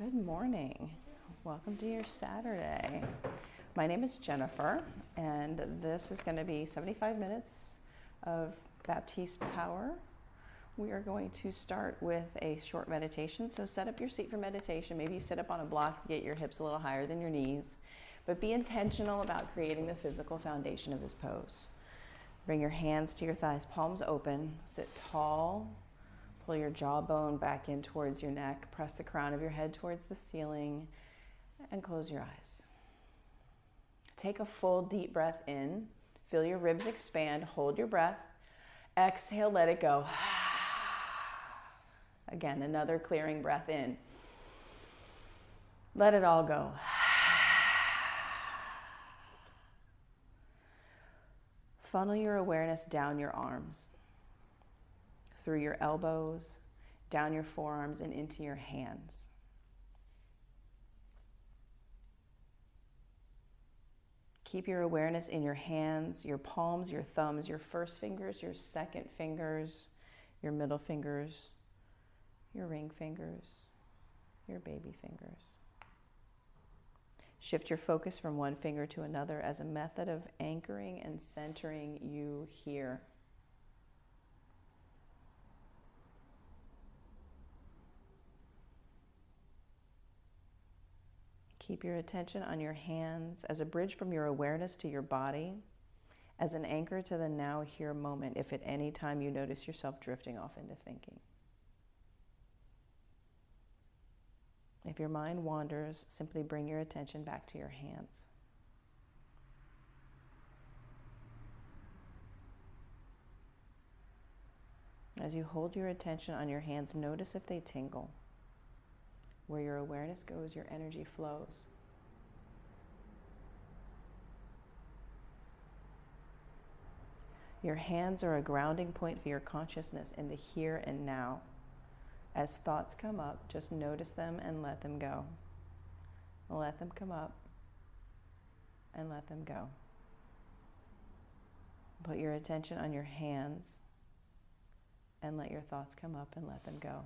Good morning. Welcome to your Saturday. My name is Jennifer, and this is going to be 75 minutes of Baptiste power. We are going to start with a short meditation. So set up your seat for meditation. Maybe you sit up on a block to get your hips a little higher than your knees, but be intentional about creating the physical foundation of this pose. Bring your hands to your thighs, palms open, sit tall. Pull your jawbone back in towards your neck. Press the crown of your head towards the ceiling and close your eyes. Take a full deep breath in. Feel your ribs expand. Hold your breath. Exhale, let it go. Again, another clearing breath in. Let it all go. Funnel your awareness down your arms, through your elbows, down your forearms, and into your hands. Keep your awareness in your hands, your palms, your thumbs, your first fingers, your second fingers, your middle fingers, your ring fingers, your baby fingers. Shift your focus from one finger to another as a method of anchoring and centering you here. Keep your attention on your hands as a bridge from your awareness to your body, as an anchor to the now here moment if at any time you notice yourself drifting off into thinking. If your mind wanders, simply bring your attention back to your hands. As you hold your attention on your hands, notice if they tingle. Where your awareness goes, your energy flows. Your hands are a grounding point for your consciousness in the here and now. As thoughts come up, just notice them and let them go. Let them come up and let them go. Put your attention on your hands and let your thoughts come up and let them go.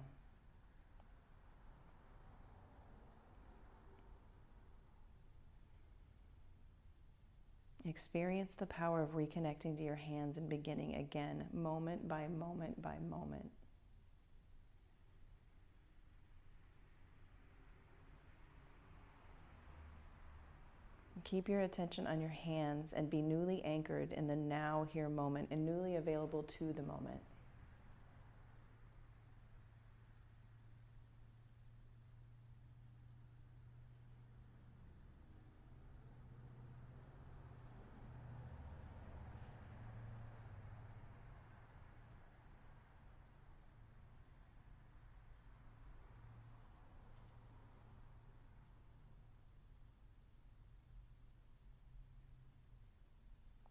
Experience the power of reconnecting to your hands and beginning again, moment by moment by moment. Keep your attention on your hands and be newly anchored in the now, here moment and newly available to the moment.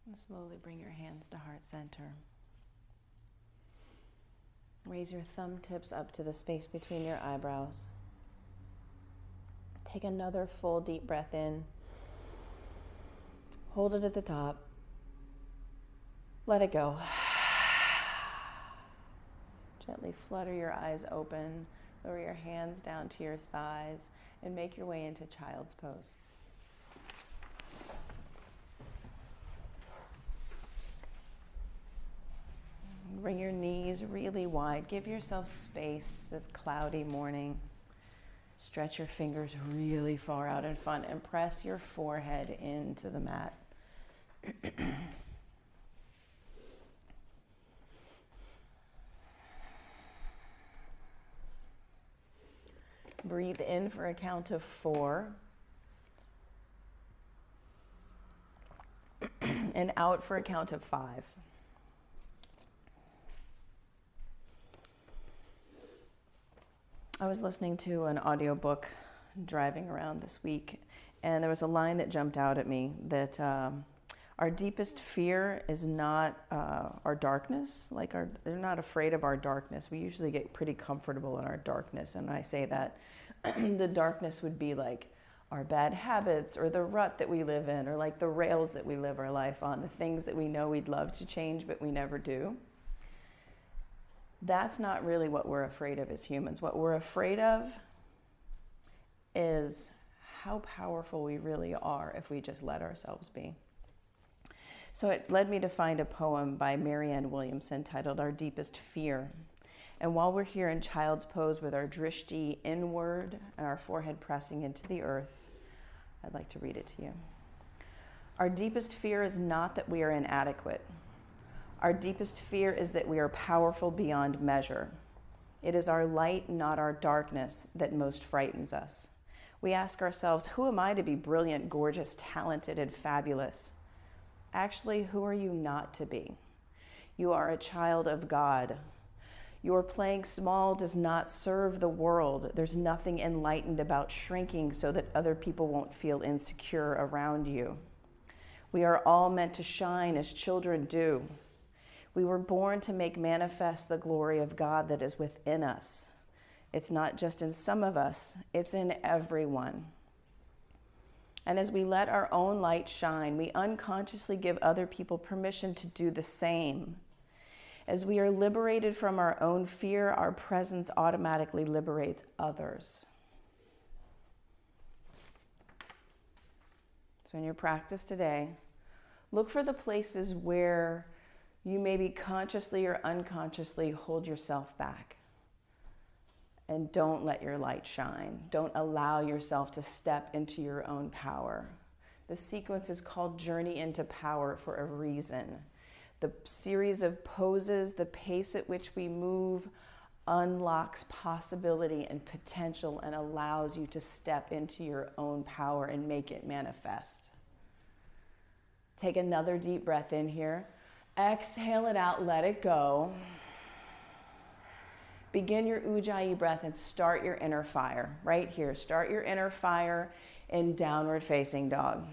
And slowly bring your hands to heart center. Raise your thumb tips up to the space between your eyebrows. Take another full deep breath in. Hold it at the top. Let it go. Gently flutter your eyes open. Lower your hands down to your thighs and make your way into child's pose. Bring your knees really wide. Give yourself space this cloudy morning. Stretch your fingers really far out in front and press your forehead into the mat. Breathe in for a count of 4. And out for a count of 5. I was listening to an audiobook driving around this week, and there was a line that jumped out at me that our deepest fear is not our darkness. They're not afraid of our darkness. We usually get pretty comfortable in our darkness, and I say that the darkness would be like our bad habits or the rut that we live in, or like the rails that we live our life on, the things that we know we'd love to change but we never do. That's not really what we're afraid of as humans. What we're afraid of is how powerful we really are if we just let ourselves be. So it led me to find a poem by Marianne Williamson titled Our Deepest Fear. And while we're here in child's pose with our drishti inward and our forehead pressing into the earth, I'd like to read it to you. Our deepest fear is not that we are inadequate. Our deepest fear is that we are powerful beyond measure. It is our light, not our darkness, that most frightens us. We ask ourselves, who am I to be brilliant, gorgeous, talented, and fabulous? Actually, who are you not to be? You are a child of God. Your playing small does not serve the world. There's nothing enlightened about shrinking so that other people won't feel insecure around you. We are all meant to shine as children do. We were born to make manifest the glory of God that is within us. It's not just in some of us, it's in everyone. And as we let our own light shine, we unconsciously give other people permission to do the same. As we are liberated from our own fear, our presence automatically liberates others. So in your practice today, look for the places where you maybe consciously or unconsciously hold yourself back. And don't let your light shine. Don't allow yourself to step into your own power. The sequence is called Journey into Power for a reason. The series of poses, the pace at which we move, unlocks possibility and potential and allows you to step into your own power and make it manifest. Take another deep breath in here. Exhale it out, let it go. Begin your Ujjayi breath and start your inner fire right here. Start your inner fire in downward facing dog.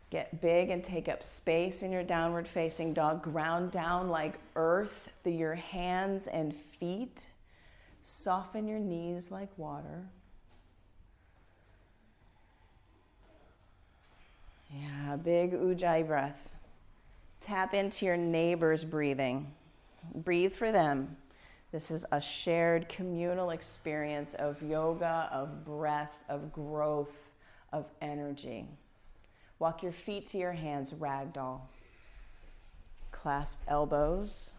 Get big and take up space in your downward facing dog. Ground down like earth through your hands and feet. Soften your knees like water. Yeah, big Ujjayi breath. Tap into your neighbor's breathing. Breathe for them. This is a shared communal experience of yoga, of breath, of growth, of energy. Walk your feet to your hands, ragdoll. Clasp elbows.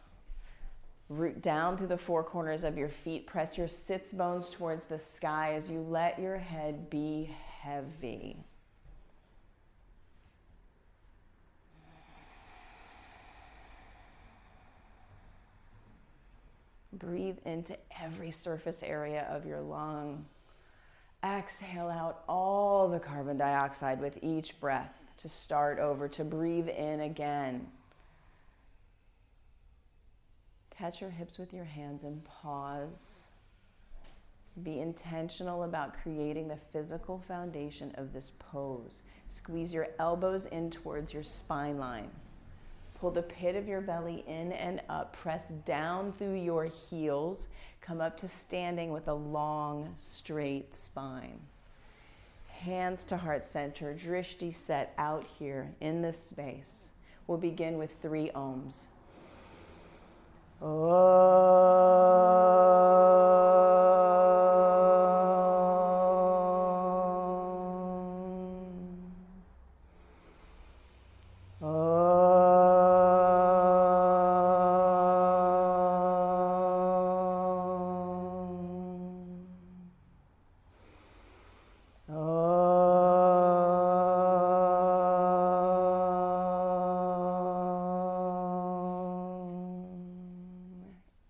Root down through the four corners of your feet. Press your sits bones towards the sky as you let your head be heavy. Breathe into every surface area of your lung. Exhale out all the carbon dioxide with each breath to start over, to breathe in again. Catch your hips with your hands and pause. Be intentional about creating the physical foundation of this pose. Squeeze your elbows in towards your spine line. Pull the pit of your belly in and up. Press down through your heels. Come up to standing with a long, straight spine. Hands to heart center. Drishti set out here in this space. We'll begin with 3 ohms.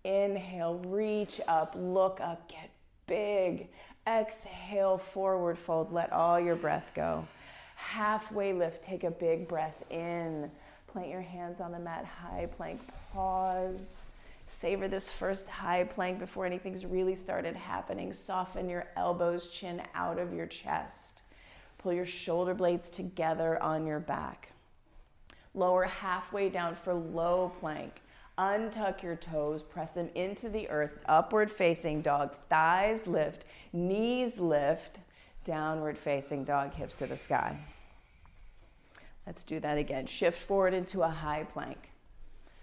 Inhale, reach up, look up, get big. Exhale, forward fold, let all your breath go. Halfway lift, take a big breath in. Plant your hands on the mat, high plank, pause. Savor this first high plank before anything's really started happening. Soften your elbows, chin out of your chest. Pull your shoulder blades together on your back. Lower halfway down for low plank. Untuck your toes, press them into the earth, upward facing dog, thighs lift, knees lift, downward facing dog, hips to the sky. Let's do that again. Shift forward into a high plank.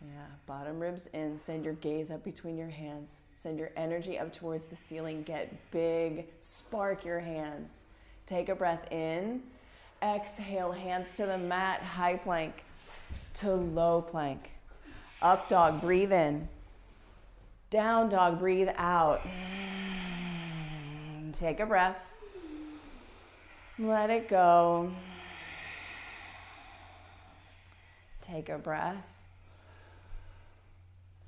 Yeah, bottom ribs in. Send your gaze up between your hands. Send your energy up towards the ceiling. Get big. Spark your hands. Take a breath in. Exhale, hands to the mat. High plank to low plank. Up dog, breathe in. Down dog, breathe out. Take a breath. Let it go. Take a breath.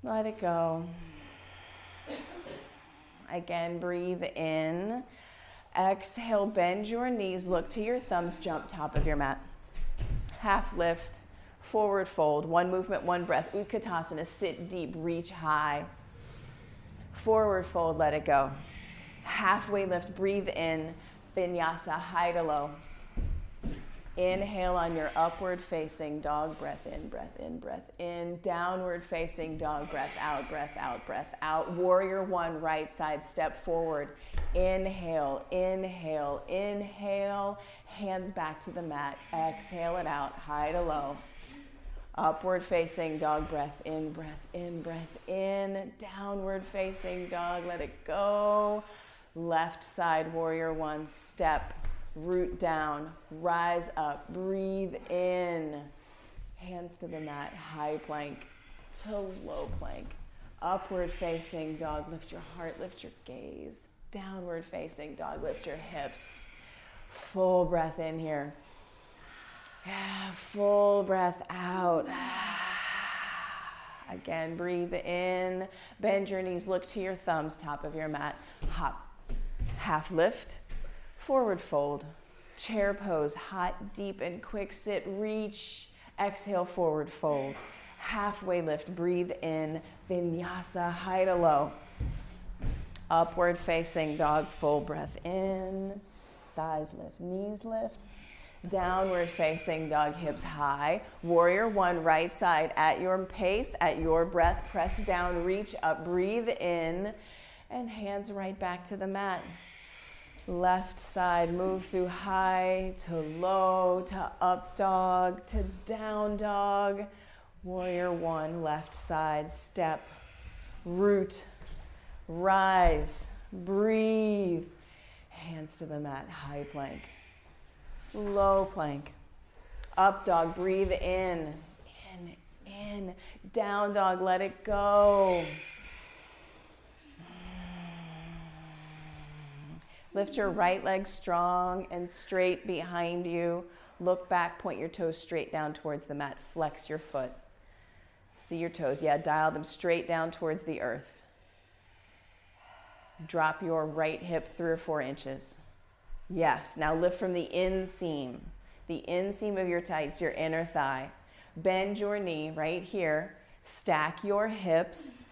Let it go. Again, breathe in. Exhale, bend your knees. Look to your thumbs. Jump top of your mat. Half lift. Forward fold. One movement, one breath. Utkatasana. Sit deep. Reach high. Forward fold. Let it go. Halfway lift. Breathe in. Vinyasa. High to low. Inhale on your upward facing dog. Breath in, breath in, breath in. Downward facing dog. Breath out, breath out, breath out. Warrior one, right side. Step forward. Inhale, inhale, inhale. Hands back to the mat. Exhale it out. High to low. Upward facing dog. Breath in, breath in, breath in. Downward facing dog. Let it go. Left side, warrior one. Step. Root down, rise up, breathe in. Hands to the mat, high plank to low plank. Upward facing dog, lift your heart, lift your gaze. Downward facing dog, lift your hips. Full breath in here. Full breath out. Again, breathe in. Bend your knees, look to your thumbs, top of your mat. Hop, half lift. Forward fold, chair pose, hot, deep, and quick sit, reach, exhale, forward fold. Halfway lift, breathe in, vinyasa, high to low. Upward facing dog, full breath in, thighs lift, knees lift. Downward facing dog, hips high. Warrior one, right side, at your pace, at your breath, press down, reach up, breathe in, and hands right back to the mat. Left side, move through high to low to up dog to down dog. Warrior one, left side, step, root, rise, breathe. Hands to the mat, high plank, low plank. Up dog, breathe in, in. Down dog, let it go. Lift your right leg strong and straight behind you. Look back, point your toes straight down towards the mat. Flex your foot. See your toes. Yeah, dial them straight down towards the earth. Drop your right hip 3 or 4 inches. Yes, now lift from the inseam of your tights, your inner thigh. Bend your knee right here. Stack your hips.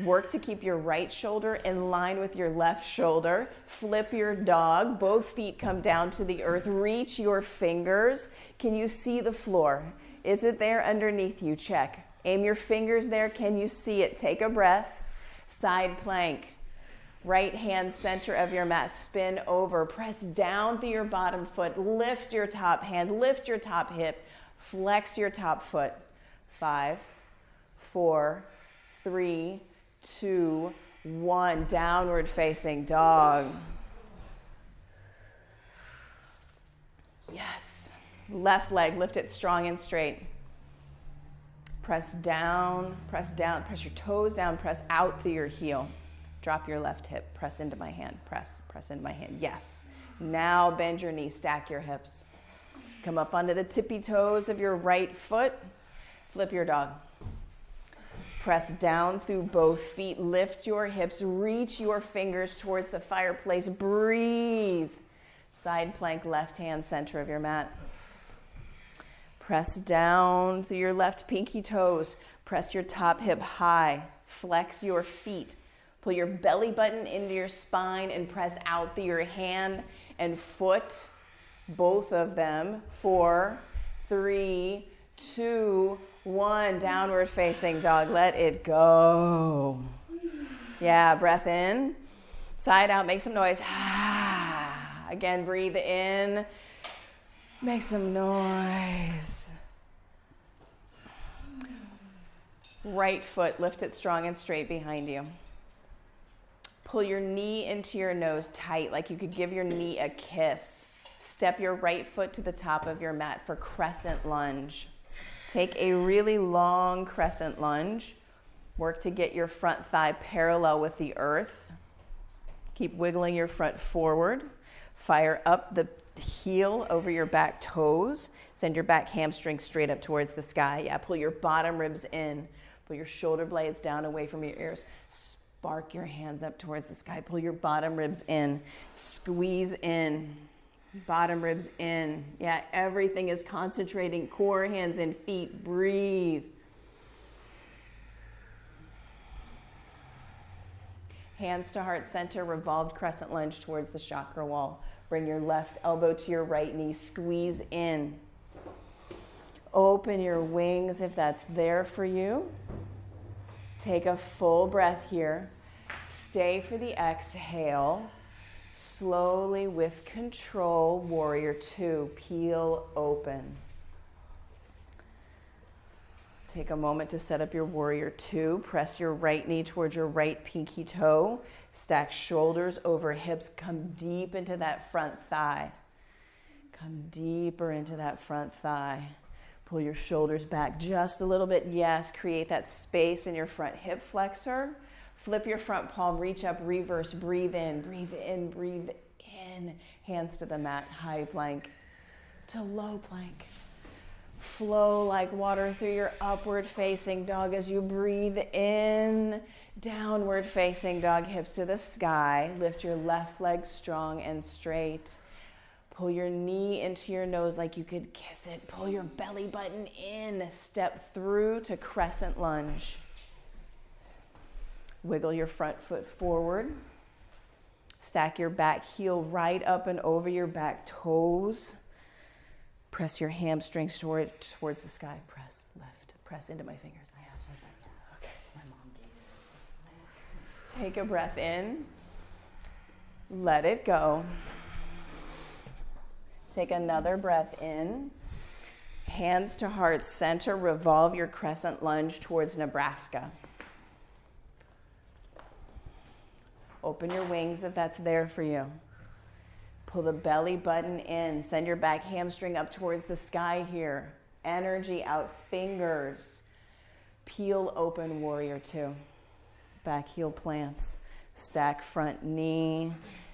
Work to keep your right shoulder in line with your left shoulder. Flip your dog. Both feet come down to the earth. Reach your fingers. Can you see the floor? Is it there underneath you? Check. Aim your fingers there. Can you see it? Take a breath. Side plank. Right hand center of your mat. Spin over. Press down through your bottom foot. Lift your top hand. Lift your top hip. Flex your top foot. 5, 4, 3, 2, 1. Downward facing dog. Yes. Left leg, lift it strong and straight. Press down, press your toes down, press out through your heel. Drop your left hip, press into my hand, press into my hand. Yes. Now bend your knees, stack your hips. Come up onto the tippy toes of your right foot. Flip your dog. Press down through both feet. Lift your hips. Reach your fingers towards the fireplace. Breathe. Side plank, left hand center of your mat. Press down through your left pinky toes. Press your top hip high. Flex your feet. Pull your belly button into your spine and press out through your hand and foot. Both of them. 4, 3, 2, 1. Downward facing dog. Let it go. Yeah, breath in. Side out. Make some noise. Again, breathe in. Make some noise. Right foot, lift it strong and straight behind you. Pull your knee into your nose tight, like you could give your knee a kiss. Step your right foot to the top of your mat for crescent lunge. Take a really long crescent lunge. Work to get your front thigh parallel with the earth. Keep wiggling your front forward. Fire up the heel over your back toes. Send your back hamstring straight up towards the sky. Yeah, pull your bottom ribs in. Pull your shoulder blades down away from your ears. Spark your hands up towards the sky. Pull your bottom ribs in. Squeeze in. Bottom ribs in. Yeah, everything is concentrating. Core, hands, and feet. Breathe. Hands to heart center, revolved crescent lunge towards the chakra wall. Bring your left elbow to your right knee. Squeeze in. Open your wings if that's there for you. Take a full breath here. Stay for the exhale. Slowly, with control, warrior two. Peel open. Take a moment to set up your warrior two. Press your right knee towards your right pinky toe. Stack shoulders over hips. Come deep into that front thigh. Come deeper into that front thigh. Pull your shoulders back just a little bit. Yes, create that space in your front hip flexor. Flip your front palm, reach up, reverse, breathe in, breathe in, breathe in. Hands to the mat, high plank to low plank. Flow like water through your upward facing dog as you breathe in. Downward facing dog, hips to the sky. Lift your left leg strong and straight. Pull your knee into your nose like you could kiss it. Pull your belly button in. Step through to crescent lunge. Wiggle your front foot forward. Stack your back heel right up and over your back toes. Press your hamstrings towards the sky. Press left. Press into my fingers. Okay. My mom gave me this. Take a breath in. Let it go. Take another breath in. Hands to heart center. Revolve your crescent lunge towards Nebraska. Open your wings if that's there for you. Pull the belly button in. Send your back hamstring up towards the sky here. Energy out, fingers. Peel open, warrior two. Back heel plants. Stack front knee.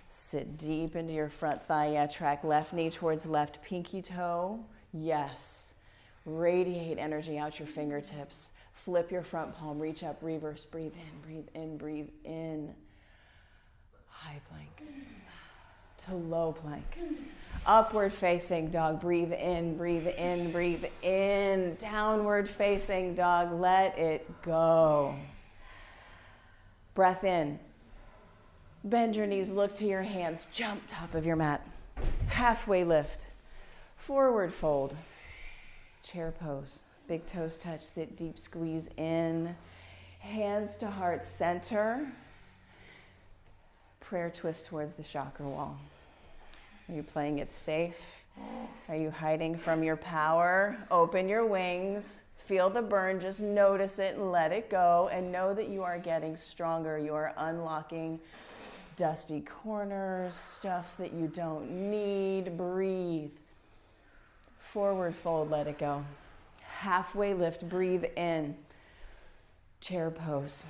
Sit deep into your front thigh. Yeah, track left knee towards left pinky toe. Yes. Radiate energy out your fingertips. Flip your front palm. Reach up, reverse. Breathe in, breathe in, breathe in. High plank to low plank. Upward facing dog. Breathe in, breathe in, breathe in. Downward facing dog. Let it go. Breath in. Bend your knees, look to your hands, jump top of your mat. Halfway lift, forward fold, chair pose. Big toes touch, sit deep, squeeze in. Hands to heart center. Prayer twist towards the chakra wall. Are you playing it safe? Are you hiding from your power? Open your wings. Feel the burn, just notice it and let it go. And know that you are getting stronger. You are unlocking dusty corners, stuff that you don't need. Breathe. Forward fold, let it go. Halfway lift, breathe in. Chair pose.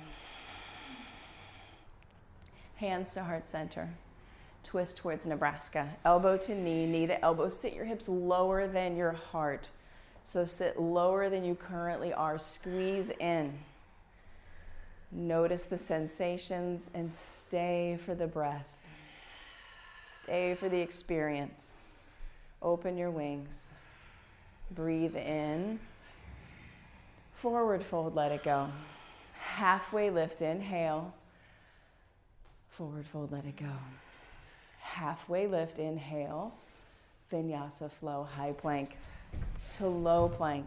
Hands to heart center. Twist towards Nebraska. Elbow to knee, knee to elbow. Sit your hips lower than your heart. So sit lower than you currently are. Squeeze in. Notice the sensations and stay for the breath. Stay for the experience. Open your wings. Breathe in. Forward fold, let it go. Halfway lift, inhale. Forward fold, let it go. Halfway lift, inhale. Vinyasa flow, high plank to low plank.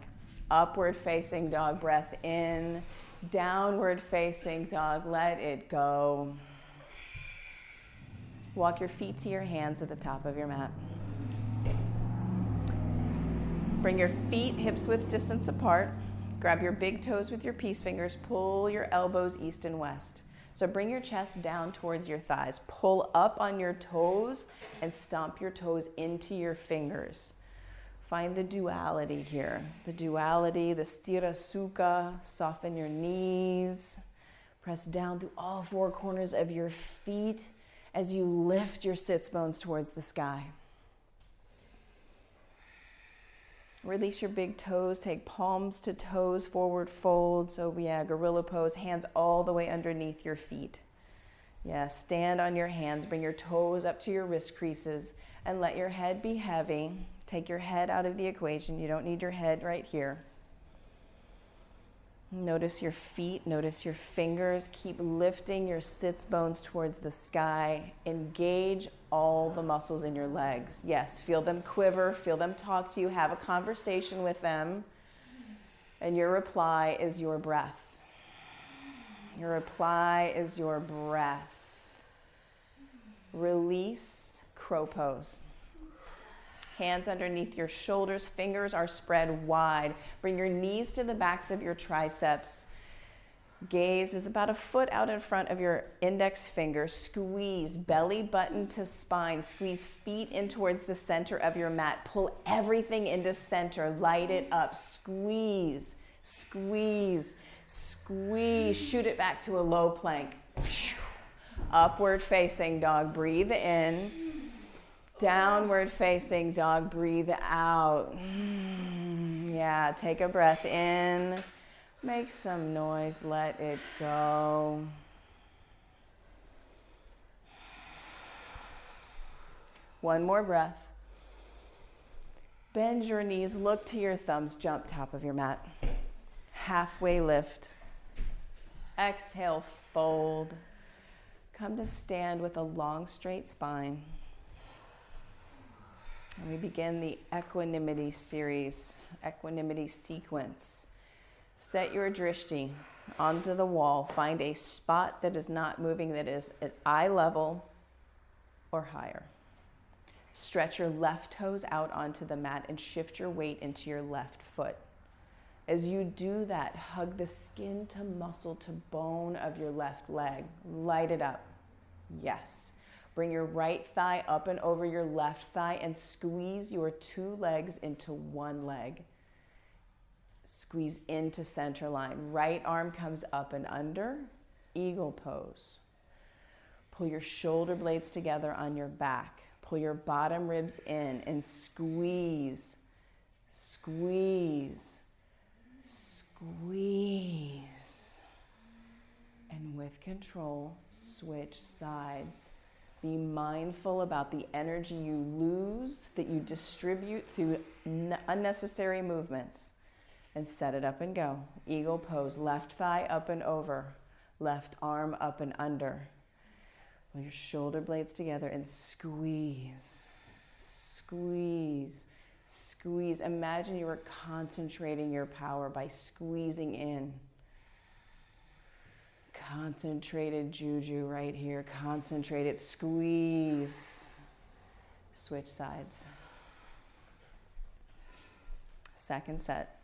Upward facing dog, breath in. Downward facing dog, let it go. Walk your feet to your hands at the top of your mat. Bring your feet hips width distance apart. Grab your big toes with your peace fingers. Pull your elbows east and west. So bring your chest down towards your thighs. Pull up on your toes and stomp your toes into your fingers. Find the duality here. The duality, the sthira sukha. Soften your knees. Press down through all four corners of your feet as you lift your sits bones towards the sky. Release your big toes. Take palms to toes, forward fold. So yeah, gorilla pose, hands all the way underneath your feet. Yeah, stand on your hands. Bring your toes up to your wrist creases and let your head be heavy. Take your head out of the equation. You don't need your head right here. Notice your feet, notice your fingers. Keep lifting your sits bones towards the sky. Engage all the muscles in your legs. Yes, feel them quiver, feel them talk to you, have a conversation with them. And your reply is your breath. Your reply is your breath. Release, crow pose. Hands underneath your shoulders, fingers are spread wide. Bring your knees to the backs of your triceps. Gaze is about a foot out in front of your index finger. Squeeze, belly button to spine. Squeeze feet in towards the center of your mat. Pull everything into center. Light it up. Squeeze, squeeze, squeeze. Shoot it back to a low plank. Upward facing dog. Breathe in. Downward facing dog, breathe out. Yeah, take a breath in. Make some noise, let it go. One more breath. Bend your knees, look to your thumbs, jump top of your mat. Halfway lift. Exhale, fold. Come to stand with a long, straight spine. And we begin the equanimity series, equanimity sequence. Set your drishti onto the wall. Find a spot that is not moving, that is at eye level or higher. Stretch your left toes out onto the mat and shift your weight into your left foot. As you do that, hug the skin to muscle to bone of your left leg. Light it up. Yes. Bring your right thigh up and over your left thigh and squeeze your two legs into one leg. Squeeze into center line. Right arm comes up and under. Eagle pose. Pull your shoulder blades together on your back. Pull your bottom ribs in and squeeze, squeeze, squeeze. And with control, switch sides. Be mindful about the energy you lose, that you distribute through unnecessary movements. And set it up and go. Eagle pose, left thigh up and over, left arm up and under. Pull your shoulder blades together and squeeze, squeeze, squeeze. Imagine you are concentrating your power by squeezing in. Concentrated juju right here. Concentrated squeeze. Switch sides. Second set.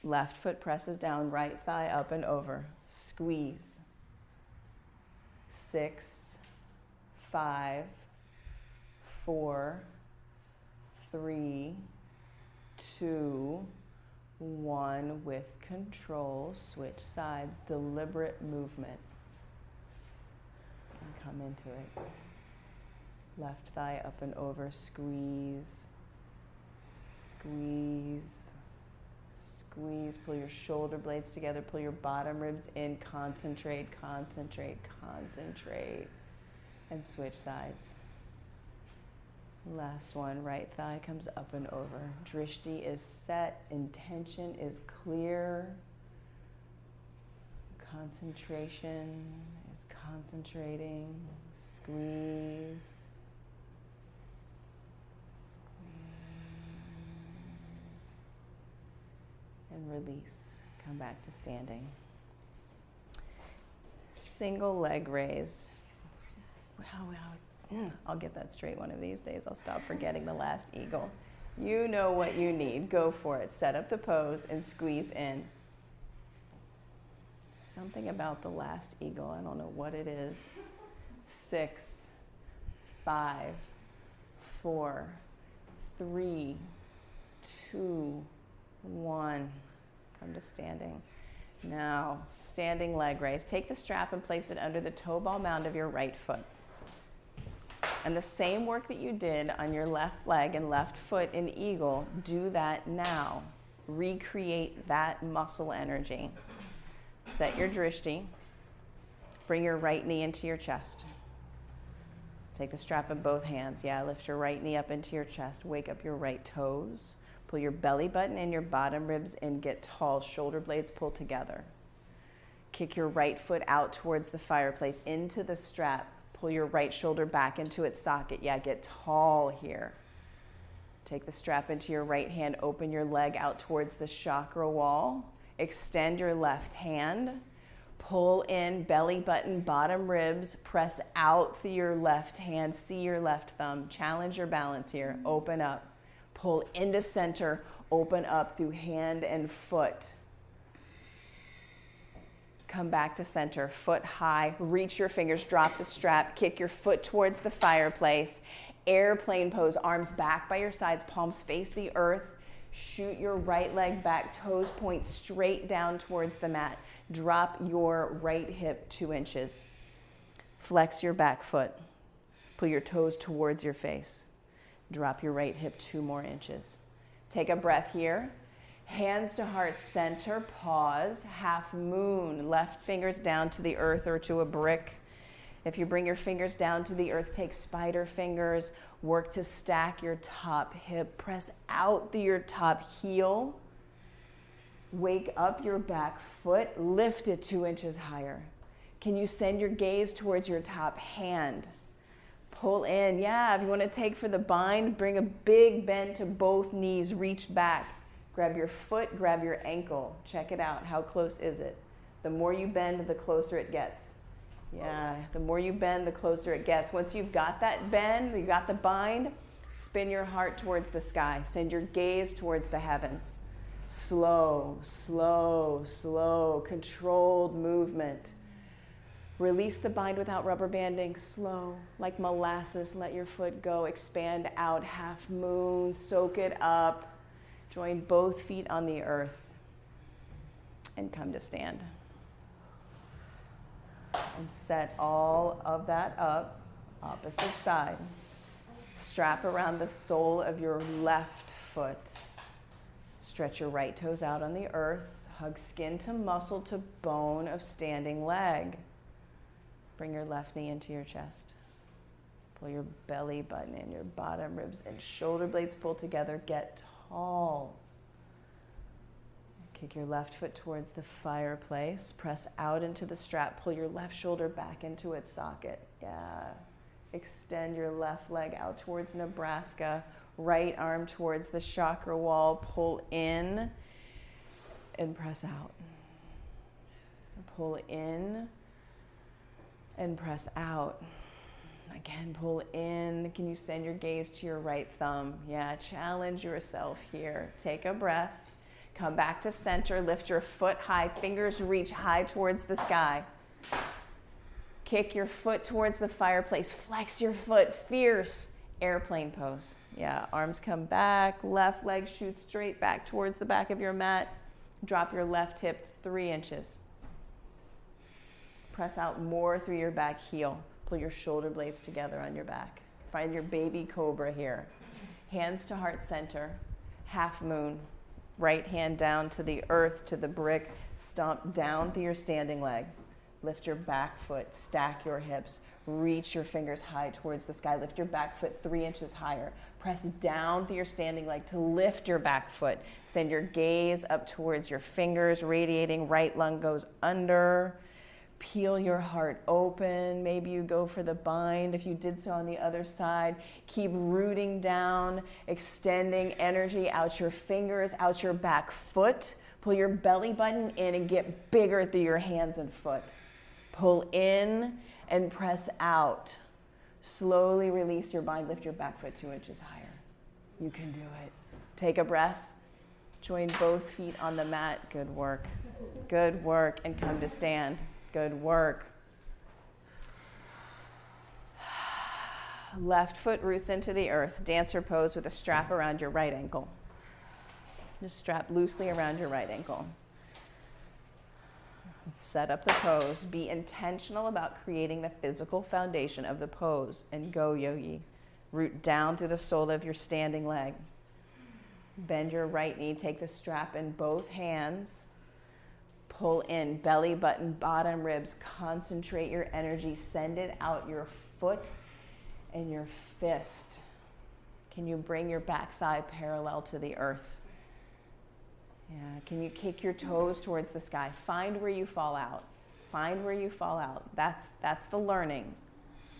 Left foot presses down, right thigh up and over. Squeeze. 6, 5, 4, 3, 2, 1. With control, switch sides, deliberate movement. And come into it. Left thigh up and over, squeeze, squeeze, squeeze. Pull your shoulder blades together, pull your bottom ribs in, concentrate, concentrate, concentrate, and switch sides. Last one, right thigh comes up and over. Drishti is set, intention is clear. Concentration is concentrating. Squeeze. Squeeze. And release. Come back to standing. Single leg raise. Wow. I'll get that straight one of these days. I'll stop forgetting the last eagle. You know what you need. Go for it. Set up the pose and squeeze in. Something about the last eagle. I don't know what it is. 6, 5, 4, 3, 2, 1. Come to standing. Now, standing leg raise. Take the strap and place it under the toe ball mound of your right foot. And the same work that you did on your left leg and left foot in eagle, do that now. Recreate that muscle energy. Set your drishti. Bring your right knee into your chest. Take the strap in both hands. Yeah, lift your right knee up into your chest. Wake up your right toes. Pull your belly button and your bottom ribs in. Get tall. Shoulder blades pull together. Kick your right foot out towards the fireplace into the strap. Pull your right shoulder back into its socket. Yeah, get tall here. Take the strap into your right hand. Open your leg out towards the chakra wall. Extend your left hand. Pull in belly button, bottom ribs. Press out through your left hand. See your left thumb. Challenge your balance here. Open up. Pull into center. Open up through hand and foot. Come back to center. Foot high. Reach your fingers. Drop the strap. Kick your foot towards the fireplace. Airplane pose. Arms back by your sides. Palms face the earth. Shoot your right leg back. Toes point straight down towards the mat. Drop your right hip 2 inches. Flex your back foot. Pull your toes towards your face. Drop your right hip 2 more inches. Take a breath here. Hands to heart center. Pause. Half moon. Left fingers down to the earth or to a brick. If you bring your fingers down to the earth, take spider fingers. Work to stack your top hip. Press out through your top heel. Wake up your back foot. Lift it 2 inches higher. Can you send your gaze towards your top hand? Pull in. Yeah, if you want to take for the bind, bring a big bend to both knees. Reach back. Grab your foot, grab your ankle. Check it out. How close is it? The more you bend, the closer it gets. Yeah, the more you bend, the closer it gets. Once you've got that bend, you got the bind, spin your heart towards the sky. Send your gaze towards the heavens. Slow, slow, slow, controlled movement. Release the bind without rubber banding. Slow, like molasses, let your foot go. Expand out, half moon, soak it up. Join both feet on the earth and come to stand. And set all of that up, opposite side. Strap around the sole of your left foot. Stretch your right toes out on the earth. Hug skin to muscle to bone of standing leg. Bring your left knee into your chest. Pull your belly button and your bottom ribs and shoulder blades pull together. Get tall. Kick your left foot towards the fireplace. Press out into the strap. Pull your left shoulder back into its socket. Yeah. Extend your left leg out towards Nebraska. Right arm towards the chakra wall. Pull in and press out. Pull in and press out. Again, pull in. Can you send your gaze to your right thumb? Yeah, challenge yourself here. Take a breath. Come back to center. Lift your foot high. Fingers reach high towards the sky. Kick your foot towards the fireplace. Flex your foot. Fierce airplane pose. Yeah, arms come back. Left leg shoots straight back towards the back of your mat. Drop your left hip 3 inches. Press out more through your back heel. Pull your shoulder blades together on your back. Find your baby cobra here. Hands to heart center. Half moon. Right hand down to the earth, to the brick. Stomp down through your standing leg. Lift your back foot. Stack your hips. Reach your fingers high towards the sky. Lift your back foot 3 inches higher. Press down through your standing leg to lift your back foot. Send your gaze up towards your fingers, radiating. Right lung goes under. Peel your heart open. Maybe you go for the bind. If you did so on the other side, keep rooting down, extending energy out your fingers, out your back foot. Pull your belly button in and get bigger through your hands and foot. Pull in and press out. Slowly release your bind. Lift your back foot 2 inches higher. You can do it. Take a breath. Join both feet on the mat. Good work. Good work. And come to stand. Good work. Left foot roots into the earth. Dancer pose with a strap around your right ankle. Just strap loosely around your right ankle. Set up the pose. Be intentional about creating the physical foundation of the pose. And go, yogi. Root down through the sole of your standing leg. Bend your right knee. Take the strap in both hands. Pull in belly button, bottom ribs. Concentrate your energy. Send it out your foot and your fist. Can you bring your back thigh parallel to the earth? Yeah. Can you kick your toes towards the sky? Find where you fall out. Find where you fall out. That's the learning.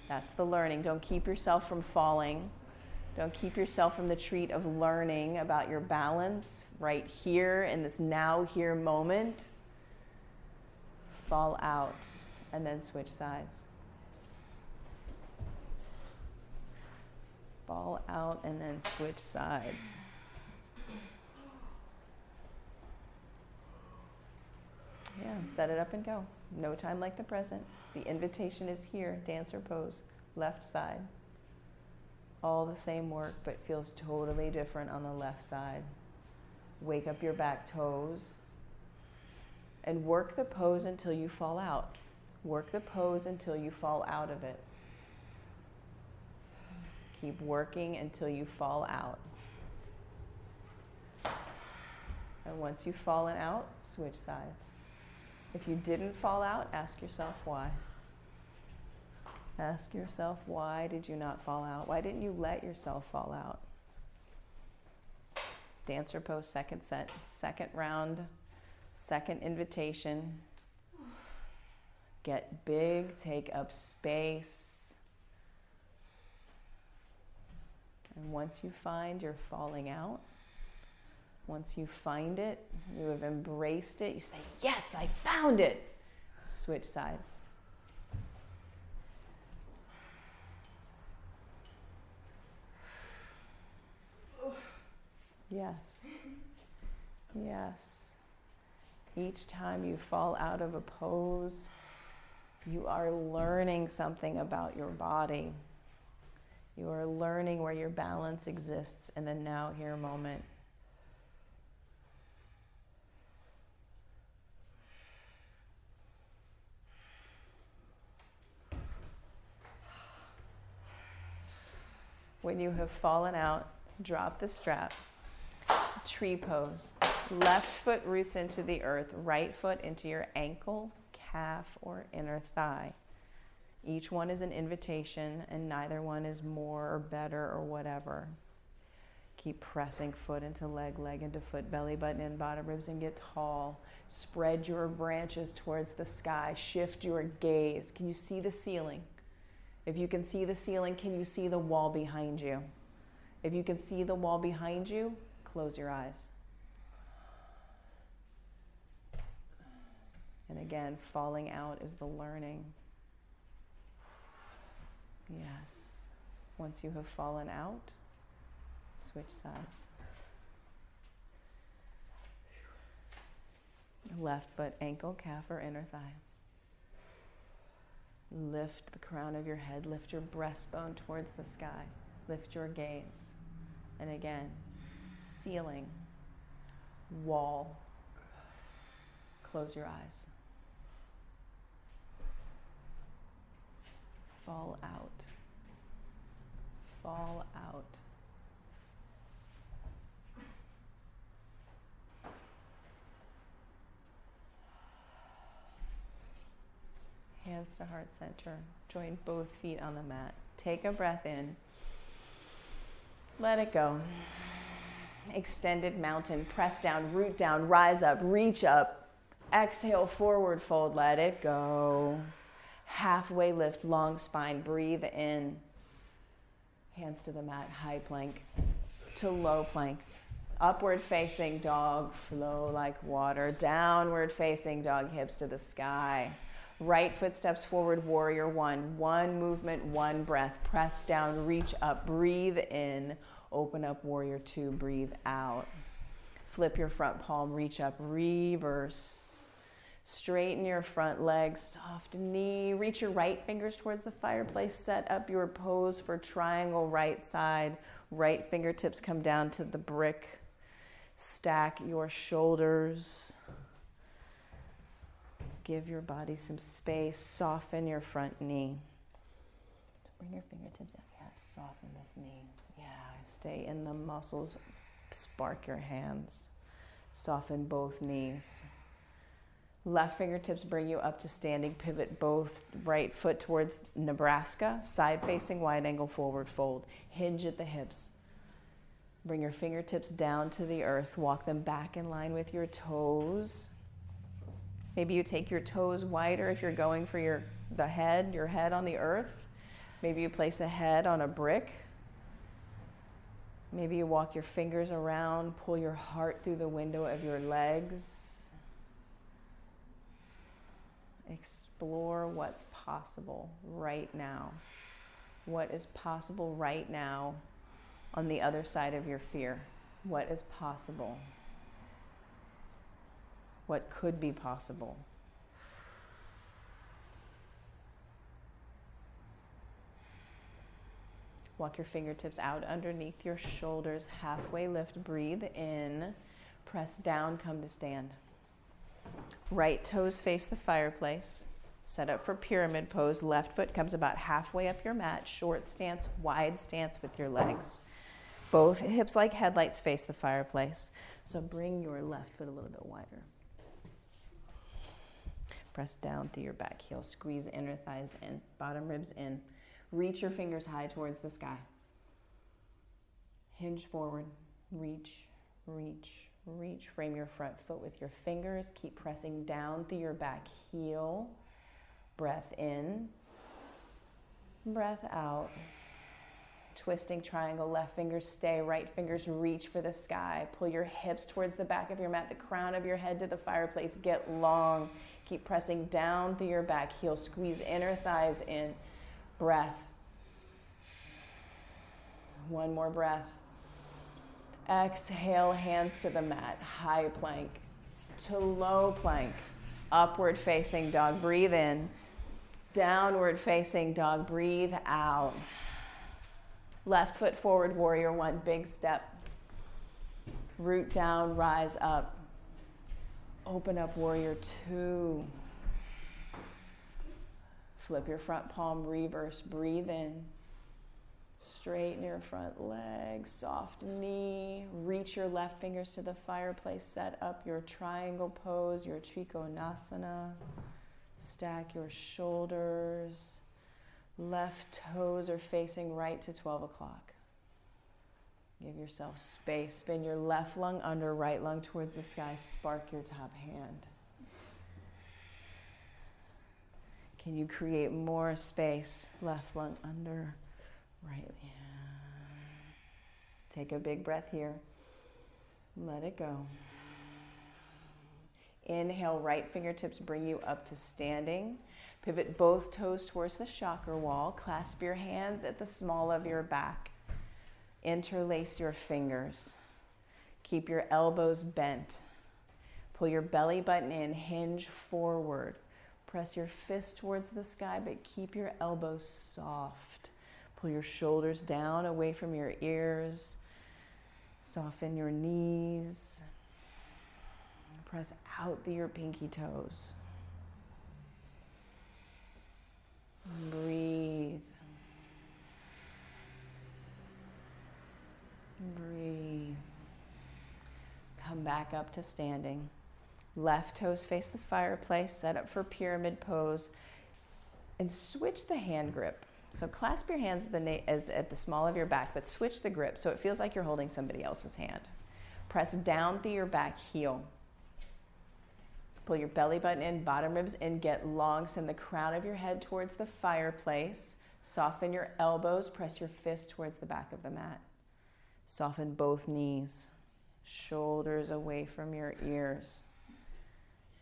That's the learning. Don't keep yourself from falling. Don't keep yourself from the treat of learning about your balance right here in this now here moment. Fall out and then switch sides. Fall out and then switch sides. Yeah, set it up and go. No time like the present. The invitation is here, dancer pose, left side. All the same work, but feels totally different on the left side. Wake up your back toes and work the pose until you fall out. Work the pose until you fall out of it. Keep working until you fall out. And once you've fallen out, switch sides. If you didn't fall out, ask yourself why. Ask yourself, why did you not fall out? Why didn't you let yourself fall out? Dancer pose, second set, second round, second invitation. Get big, take up space. And once you find you're falling out, once you find it, you have embraced it, you say, yes, I found it. Switch sides. Yes. Yes. Each time you fall out of a pose, you are learning something about your body. You are learning where your balance exists in the now here moment. When you have fallen out, drop the strap. Tree pose. Left foot roots into the earth, right foot into your ankle, calf, or inner thigh. Each one is an invitation, and neither one is more or better or whatever. Keep pressing foot into leg, leg into foot, belly button in, bottom ribs, and get tall. Spread your branches towards the sky. Shift your gaze. Can you see the ceiling? If you can see the ceiling, can you see the wall behind you? If you can see the wall behind you, close your eyes. And again, falling out is the learning. Yes. Once you have fallen out, switch sides. Left foot, ankle, calf, or inner thigh. Lift the crown of your head, lift your breastbone towards the sky. Lift your gaze. And again, ceiling, wall. Close your eyes. Fall out. Fall out. Hands to heart center. Join both feet on the mat. Take a breath in. Let it go. Extended mountain. Press down, root down, rise up, reach up. Exhale, forward fold. Let it go. Halfway lift, long spine. Breathe in. Hands to the mat. High plank to low plank. Upward facing dog. Flow like water. Downward facing dog. Hips to the sky. Right foot steps forward, warrior one. One movement, one breath. Press down, reach up, breathe in. Open up, warrior two, breathe out. Flip your front palm, reach up, reverse. Straighten your front leg, soft knee. Reach your right fingers towards the fireplace. Set up your pose for triangle right side. Right fingertips come down to the brick. Stack your shoulders. Give your body some space. Soften your front knee. Bring your fingertips up. Yeah, soften this knee. Yeah, stay in the muscles. Spark your hands. Soften both knees. Left fingertips bring you up to standing. Pivot both right foot towards Nebraska. Side facing wide angle forward fold. Hinge at the hips. Bring your fingertips down to the earth. Walk them back in line with your toes. Maybe you take your toes wider if you're going for your head on the earth. Maybe you place a head on a brick. Maybe you walk your fingers around, pull your heart through the window of your legs. Explore what's possible right now. What is possible right now on the other side of your fear? What is possible? What could be possible? Walk your fingertips out underneath your shoulders. Halfway lift, breathe in. Press down, come to stand. Right toes face the fireplace. Set up for pyramid pose. Left foot comes about halfway up your mat. Short stance, wide stance with your legs. Both hips like headlights face the fireplace. So bring your left foot a little bit wider. Press down through your back heel. Squeeze inner thighs in, bottom ribs in. Reach your fingers high towards the sky. Hinge forward. Reach, reach, reach. Frame your front foot with your fingers. Keep pressing down through your back heel. Breath in. Breath out. Twisting triangle. Left fingers stay. Right fingers reach for the sky. Pull your hips towards the back of your mat. The crown of your head to the fireplace. Get long. Keep pressing down through your back heel. Squeeze inner thighs in. Breath. One more breath. Exhale, hands to the mat. High plank to low plank. Upward facing dog. Breathe in. Downward facing dog. Breathe out. Left foot forward, warrior one. Big step. Root down, rise up. Open up, warrior two. Flip your front palm, reverse, breathe in. Straighten your front leg, soft knee. Reach your left fingers to the fireplace. Set up your triangle pose, your Trikonasana. Stack your shoulders. Left toes are facing right to 12 o'clock. Give yourself space. Spin your left lung under, right lung towards the sky. Spark your top hand. Can you create more space? Left lung under, right. Take a big breath here. Let it go. Inhale, right fingertips bring you up to standing. Pivot both toes towards the chakra wall. Clasp your hands at the small of your back. Interlace your fingers. Keep your elbows bent. Pull your belly button in, hinge forward. Press your fist towards the sky, but keep your elbows soft. Pull your shoulders down away from your ears. Soften your knees. Press out through your pinky toes. Breathe. Breathe. Come back up to standing. Left toes face the fireplace, set up for pyramid pose, and switch the hand grip. So clasp your hands at the small of your back, but switch the grip so it feels like you're holding somebody else's hand. Press down through your back heel. Pull your belly button in, bottom ribs in, get long. Send the crown of your head towards the fireplace. Soften your elbows, press your fist towards the back of the mat. Soften both knees, shoulders away from your ears.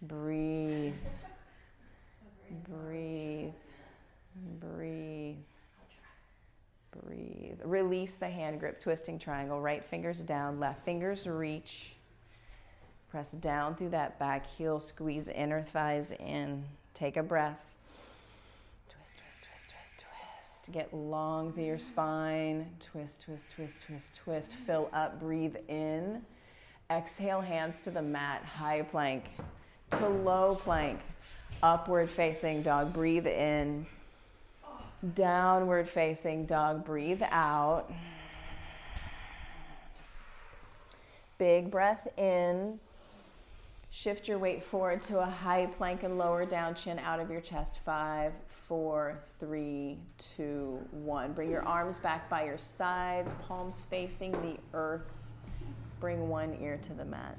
Breathe, breathe, breathe, breathe. Release the hand grip, twisting triangle. Right fingers down, left fingers reach. Press down through that back heel, squeeze inner thighs in. Take a breath. Twist, twist, twist, twist, twist. Get long through your spine. Twist, twist, twist, twist, twist. Fill up, breathe in. Exhale, hands to the mat, high plank to low plank. Upward facing dog, breathe in. Downward facing dog, breathe out. Big breath in. Shift your weight forward to a high plank and lower down, chin out of your chest. 5, 4, 3, 2, 1. Bring your arms back by your sides, palms facing the earth. Bring one ear to the mat.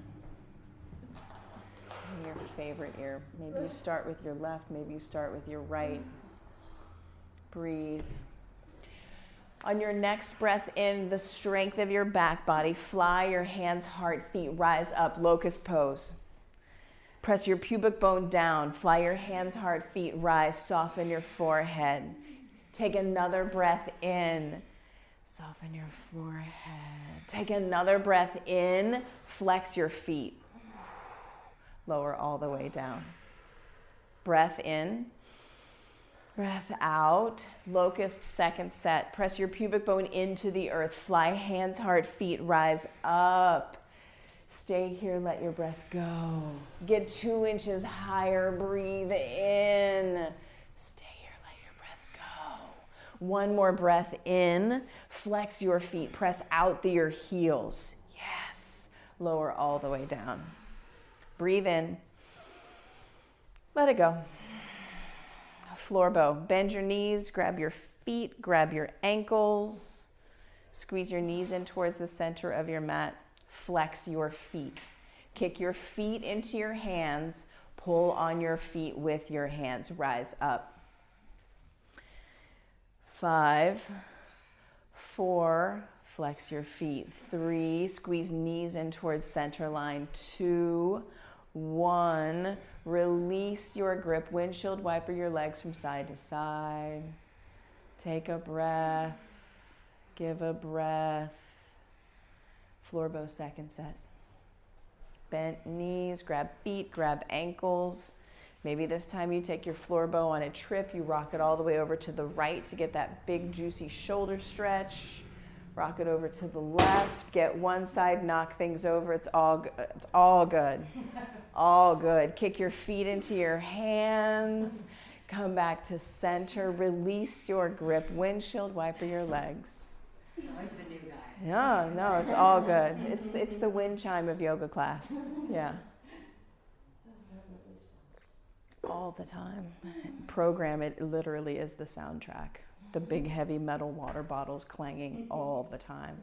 Your favorite ear. Maybe you start with your left, maybe you start with your right. Breathe. On your next breath in, the strength of your back body, fly your hands, heart, feet, rise up, locust pose. Press your pubic bone down, fly your hands, heart, feet, rise, soften your forehead. Take another breath in, soften your forehead. Take another breath in, flex your feet. Lower all the way down. Breath in, breath out. Locust, second set. Press your pubic bone into the earth. Fly hands, heart, feet, rise up. Stay here, let your breath go. Get 2 inches higher, breathe in. Stay here, let your breath go. One more breath in. Flex your feet, press out through your heels. Yes. Lower all the way down. Breathe in. Let it go. Floor bow. Bend your knees, grab your feet, grab your ankles. Squeeze your knees in towards the center of your mat. Flex your feet. Kick your feet into your hands. Pull on your feet with your hands. Rise up. 5, 4, flex your feet. 3, squeeze knees in towards center line. 2, 1, release your grip. Windshield wiper your legs from side to side. Take a breath. Give a breath. Floor bow, second set. Bent knees, grab feet, grab ankles. Maybe this time you take your floor bow on a trip. You rock it all the way over to the right to get that big, juicy shoulder stretch. Rock it over to the left. Get one side, knock things over. It's all good. It's all good. All good. Kick your feet into your hands. Come back to center. Release your grip. Windshield wiper your legs. Always the new guy. Yeah, no, it's all good. It's the wind chime of yoga class. Yeah. All the time. Program it literally is the soundtrack. The big heavy metal water bottles clanging all the time.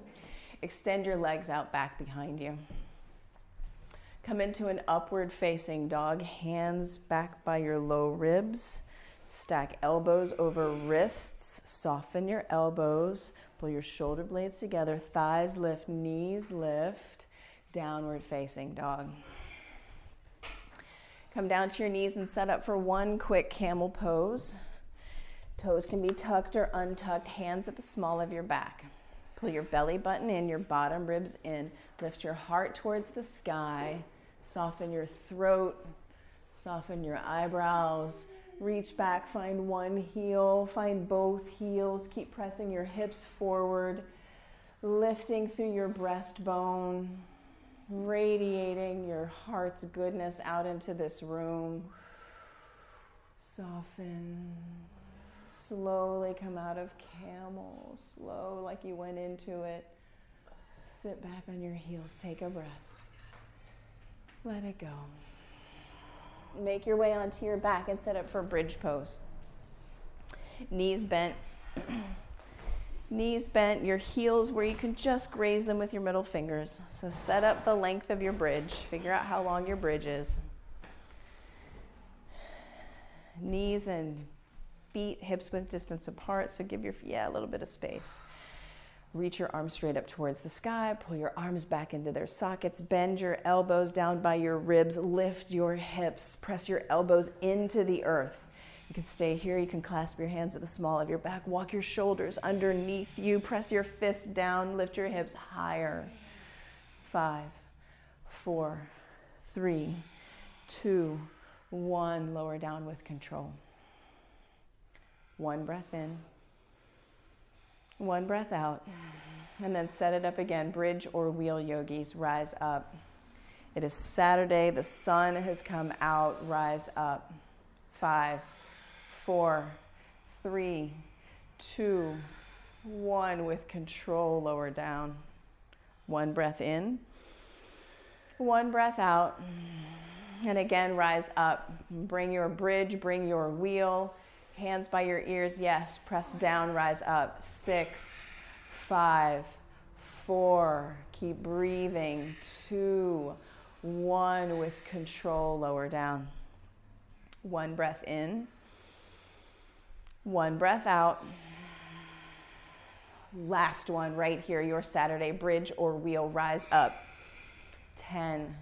Extend your legs out back behind you. Come into an upward facing dog. Hands back by your low ribs. Stack elbows over wrists. Soften your elbows. Pull your shoulder blades together. Thighs lift, knees lift. Downward facing dog. Come down to your knees and set up for one quick camel pose. Toes can be tucked or untucked, hands at the small of your back. Pull your belly button in, your bottom ribs in. Lift your heart towards the sky. Soften your throat. Soften your eyebrows. Reach back, find one heel, find both heels. Keep pressing your hips forward. Lifting through your breastbone. Radiating your heart's goodness out into this room. Soften. Slowly come out of camel. Slow, like you went into it. Sit back on your heels. Take a breath. Let it go. Make your way onto your back and set up for bridge pose. Knees bent. Knees bent, your heels where you can just graze them with your middle fingers. So set up the length of your bridge. Figure out how long your bridge is. Knees and feet, hips width distance apart. So give your a little bit of space. Reach your arms straight up towards the sky. Pull your arms back into their sockets. Bend your elbows down by your ribs. Lift your hips. Press your elbows into the earth. You can stay here. You can clasp your hands at the small of your back. Walk your shoulders underneath you. Press your fists down. Lift your hips higher. 5, 4, 3, 2, 1. Lower down with control. One breath in. One breath out. And then set it up again. Bridge or wheel yogis. Rise up. It is Saturday. The sun has come out. Rise up. 5, 4, 3, 2, 1. With control, lower down. One breath in. One breath out. And again, rise up. Bring your bridge, bring your wheel. Hands by your ears. Yes, press down, rise up. 6, 5, 4. Keep breathing. 2, 1. With control, lower down. One breath in. One breath out. Last one right here, your Saturday bridge or wheel. Rise up. 10,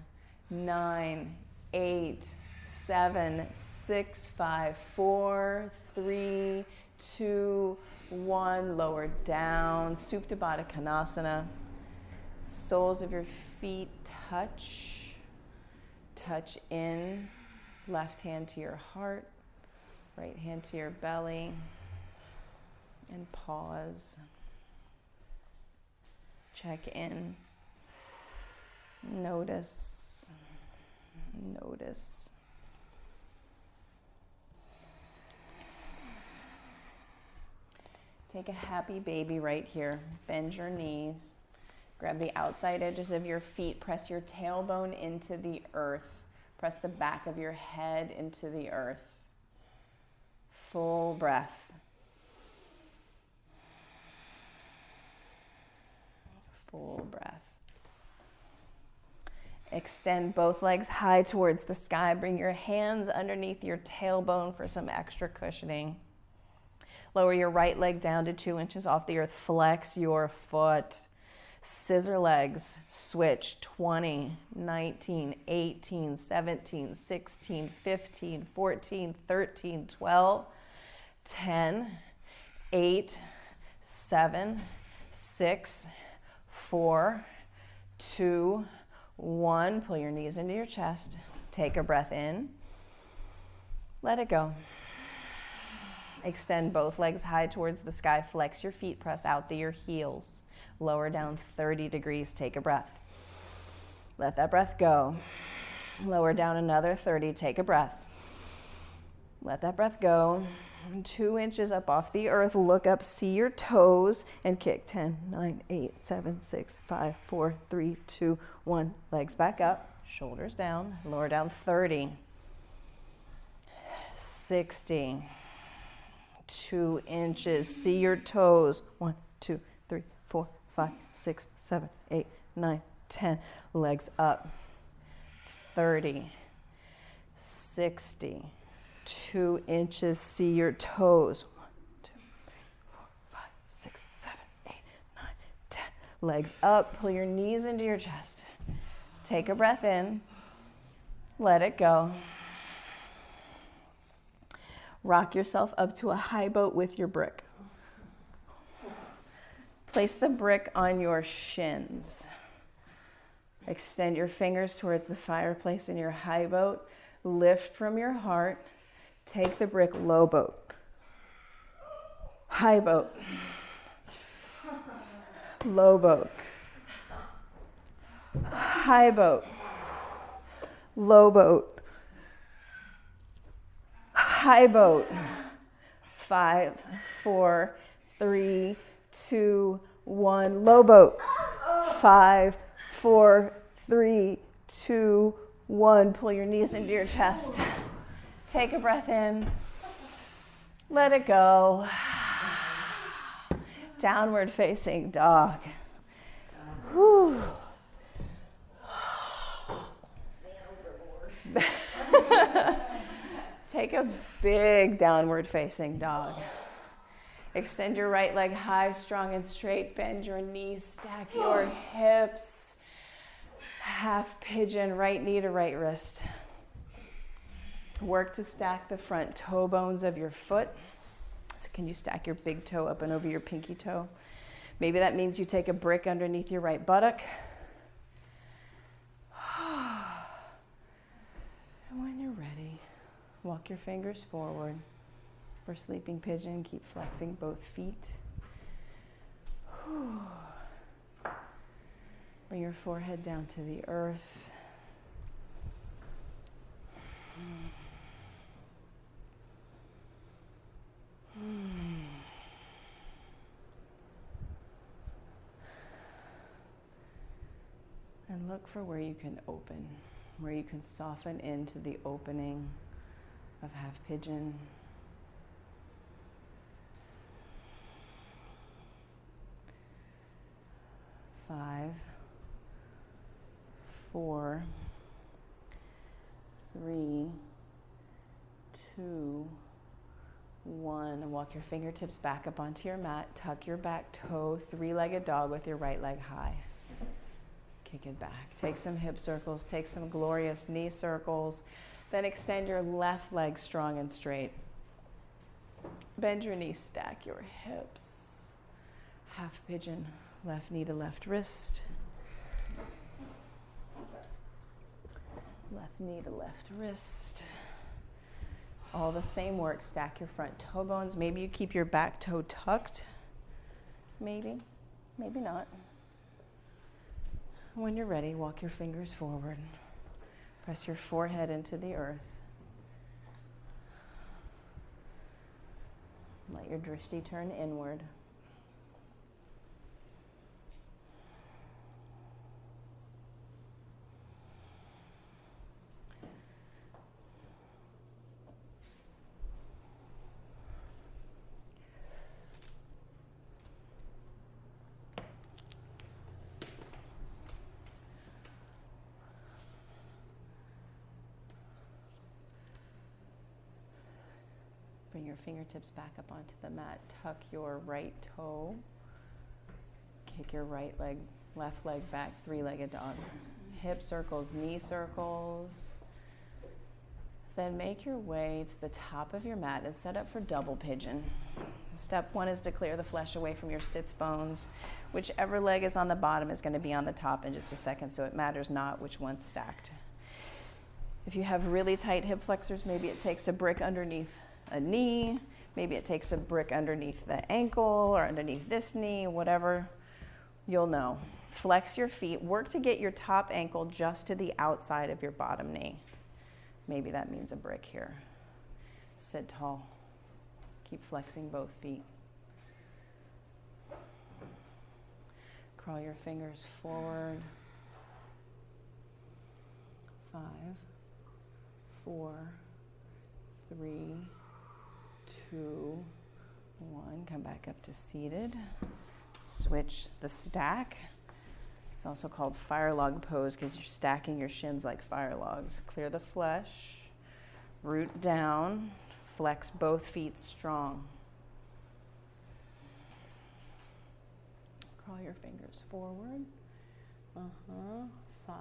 9, 8, 7, 6, 5, 4, 3, 2, 1. Lower down. Supta Baddha Konasana. Soles of your feet touch. Touch in. Left hand to your heart. Right hand to your belly. And pause. Check in. Notice. Notice. Take a happy baby right here. Bend your knees. Grab the outside edges of your feet. Press your tailbone into the earth. Press the back of your head into the earth. Full breath. Full breath. Extend both legs high towards the sky. Bring your hands underneath your tailbone for some extra cushioning. Lower your right leg down to 2 inches off the earth. Flex your foot. Scissor legs. Switch. 20, 19, 18, 17, 16, 15, 14, 13, 12, 10, 8, 7, 6, 4, 2, 1. Pull your knees into your chest. Take a breath in. Let it go. Extend both legs high towards the sky. Flex your feet. Press out to your heels. Lower down 30 degrees. Take a breath. Let that breath go. Lower down another 30. Take a breath. Let that breath go. 2 inches up off the earth. Look up, see your toes, and kick. 10, 9, 8, 7, 6, 5, 4, 3, 2, 1. Legs back up, shoulders down. Lower down 30. 60. 2 inches. See your toes. 1, 2, 3, 4, 5, 6, 7, 8, 9, 10. Legs up. 30. 60. 2 inches. See your toes. 1, 2, 3, 4, 5, 6, 7, 8, 9, 10. Legs up. Pull your knees into your chest. Take a breath in. Let it go. Rock yourself up to a high boat with your brick. Place the brick on your shins. Extend your fingers towards the fireplace in your high boat. Lift from your heart. Take the brick, low boat. High boat. Low boat. High boat. Low boat. High boat. 5, 4, 3, 2, 1. Low boat. 5, 4, 3, 2, 1. Pull your knees into your chest. Take a breath in. Let it go. Downward facing dog. Whew. Take a big downward facing dog. Extend your right leg high, strong and straight. Bend your knees, stack your hips. Half pigeon, right knee to right wrist. Work to stack the front toe bones of your foot. So can you stack your big toe up and over your pinky toe? Maybe that means you take a brick underneath your right buttock. Walk your fingers forward. For sleeping pigeon, keep flexing both feet. Bring your forehead down to the earth. And look for where you can open, where you can soften into the opening of half pigeon. Five, 4, 3, 2, 1. And walk your fingertips back up onto your mat. Tuck your back toe, three-legged dog with your right leg high. Kick it back. Take some hip circles. Take some glorious knee circles. Then extend your left leg strong and straight. Bend your knees, stack your hips. Half pigeon, left knee to left wrist. Left knee to left wrist. All the same work. Stack your front toe bones. Maybe you keep your back toe tucked. Maybe, maybe not. When you're ready, walk your fingers forward. Press your forehead into the earth. Let your drishti turn inward. Bring your fingertips back up onto the mat. Tuck your right toe. Kick your right leg, left leg back, three-legged dog. Hip circles, knee circles. Then make your way to the top of your mat and set up for double pigeon. Step 1 is to clear the flesh away from your sits bones. Whichever leg is on the bottom is going to be on the top in just a second, so it matters not which one's stacked. If you have really tight hip flexors, maybe it takes a brick underneath a knee, maybe it takes a brick underneath the ankle or underneath this knee, whatever, you'll know. Flex your feet, work to get your top ankle just to the outside of your bottom knee. Maybe that means a brick here. Sit tall. Keep flexing both feet. Crawl your fingers forward. 5, 4, 3, 2, 1. Come back up to seated. Switch the stack. It's also called fire log pose because you're stacking your shins like fire logs. Clear the flesh. Root down. Flex both feet strong. Crawl your fingers forward. 5,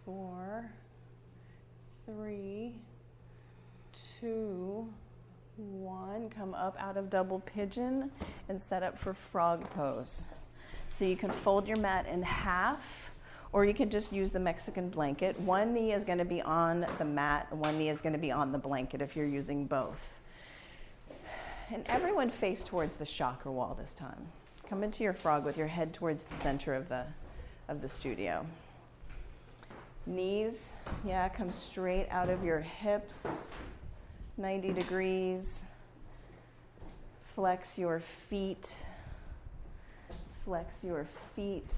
4, 3, 2, 1. Come up out of double pigeon and set up for frog pose. So you can fold your mat in half, or you can just use the Mexican blanket. One knee is going to be on the mat, one knee is going to be on the blanket if you're using both. And everyone face towards the chakra wall this time. Come into your frog with your head towards the center of the studio. Knees, come straight out of your hips, 90 degrees. Flex your feet. Flex your feet.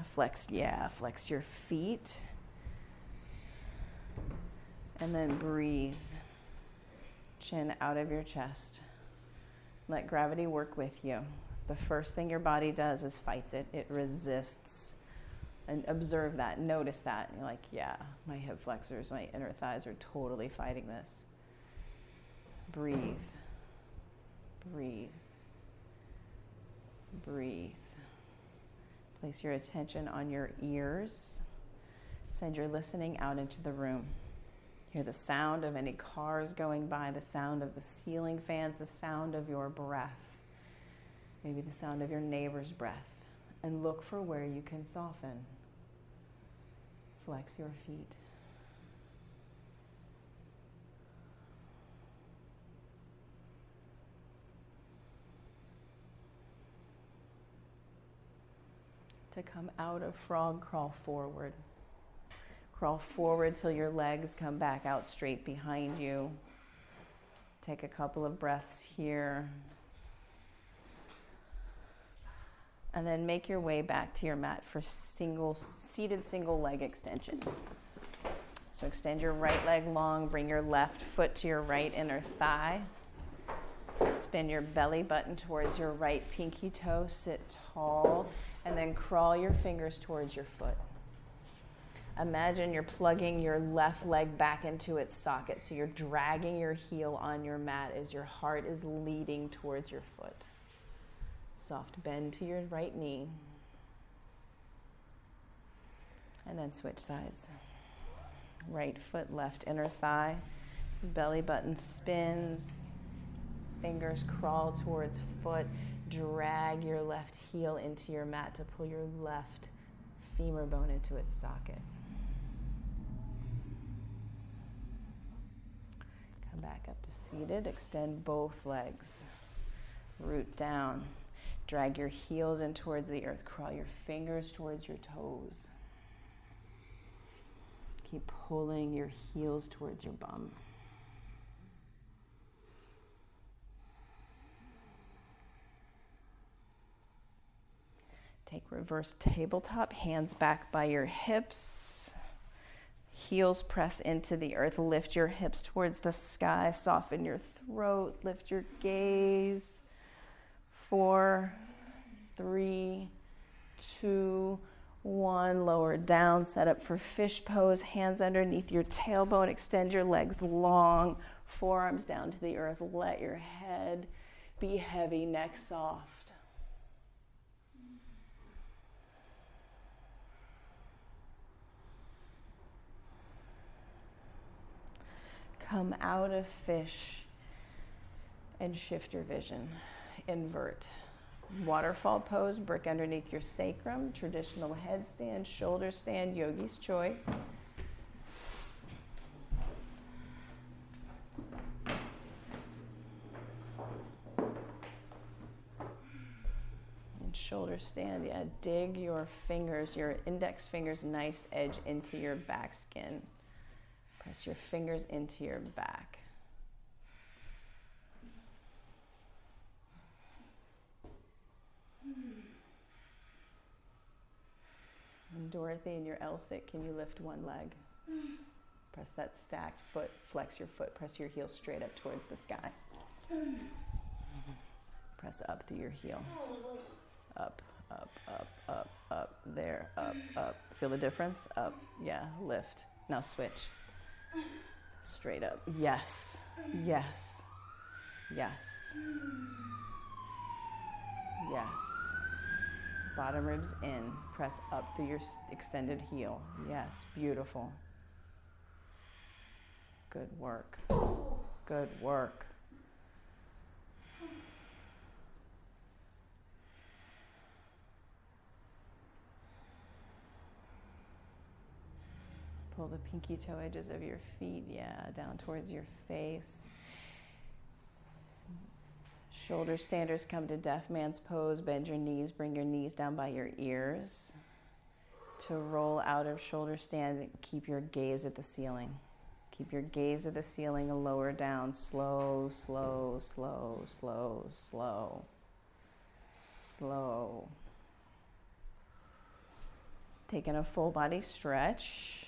Flex your feet. And then breathe. Chin out of your chest. Let gravity work with you. The first thing your body does is fights it. It resists. And observe that, notice that. And you're like, my hip flexors, my inner thighs are totally fighting this. Breathe. Breathe. Breathe. Place your attention on your ears. Send your listening out into the room. Hear the sound of any cars going by, the sound of the ceiling fans, the sound of your breath, maybe the sound of your neighbor's breath, and look for where you can soften. flex your feet. To come out of frog, crawl forward. Crawl forward till your legs come back out straight behind you. Take a couple of breaths here. And then make your way back to your mat for seated single leg extension. So extend your right leg long, bring your left foot to your right inner thigh. Spin your belly button towards your right pinky toe, sit tall, and then crawl your fingers towards your foot. Imagine you're plugging your left leg back into its socket, so you're dragging your heel on your mat as your heart is leading towards your foot. Soft bend to your right knee. And then switch sides. Right foot, left inner thigh. Belly button spins. Fingers crawl towards foot. Drag your left heel into your mat to pull your left femur bone into its socket. Come back up to seated. Extend both legs. Root down. Drag your heels in towards the earth. Crawl your fingers towards your toes. Keep pulling your heels towards your bum. Take reverse tabletop, hands back by your hips. Heels press into the earth. Lift your hips towards the sky. Soften your throat. Lift your gaze. 4, 3, 2, 1. Lower down. Set up for fish pose. Hands underneath your tailbone. Extend your legs long. Forearms down to the earth. Let your head be heavy. Neck soft. Come out of fish and shift your vision. Invert. Waterfall pose, brick underneath your sacrum, traditional headstand, shoulder stand, yogi's choice. And shoulder stand, yeah, dig your fingers, your index fingers, knife's edge into your back skin. Press your fingers into your back. And Dorothy, in your L-sit, can you lift one leg? Press that stacked foot, flex your foot, press your heel straight up towards the sky. Press up through your heel. Up, up, up, up, up, there, up, up. Feel the difference? Up, yeah, lift. Now switch. Straight up. Yes. Yes. Yes. Yes. Bottom ribs in. Press up through your extended heel. Yes. Beautiful. Good work. Good work. Pull the pinky toe edges of your feet, yeah, down towards your face. Shoulder standers come to deaf man's pose. Bend your knees, bring your knees down by your ears. To roll out of shoulder stand, keep your gaze at the ceiling. Keep your gaze at the ceiling, lower down, slow, slow, slow, slow, slow, slow. Taking a full body stretch.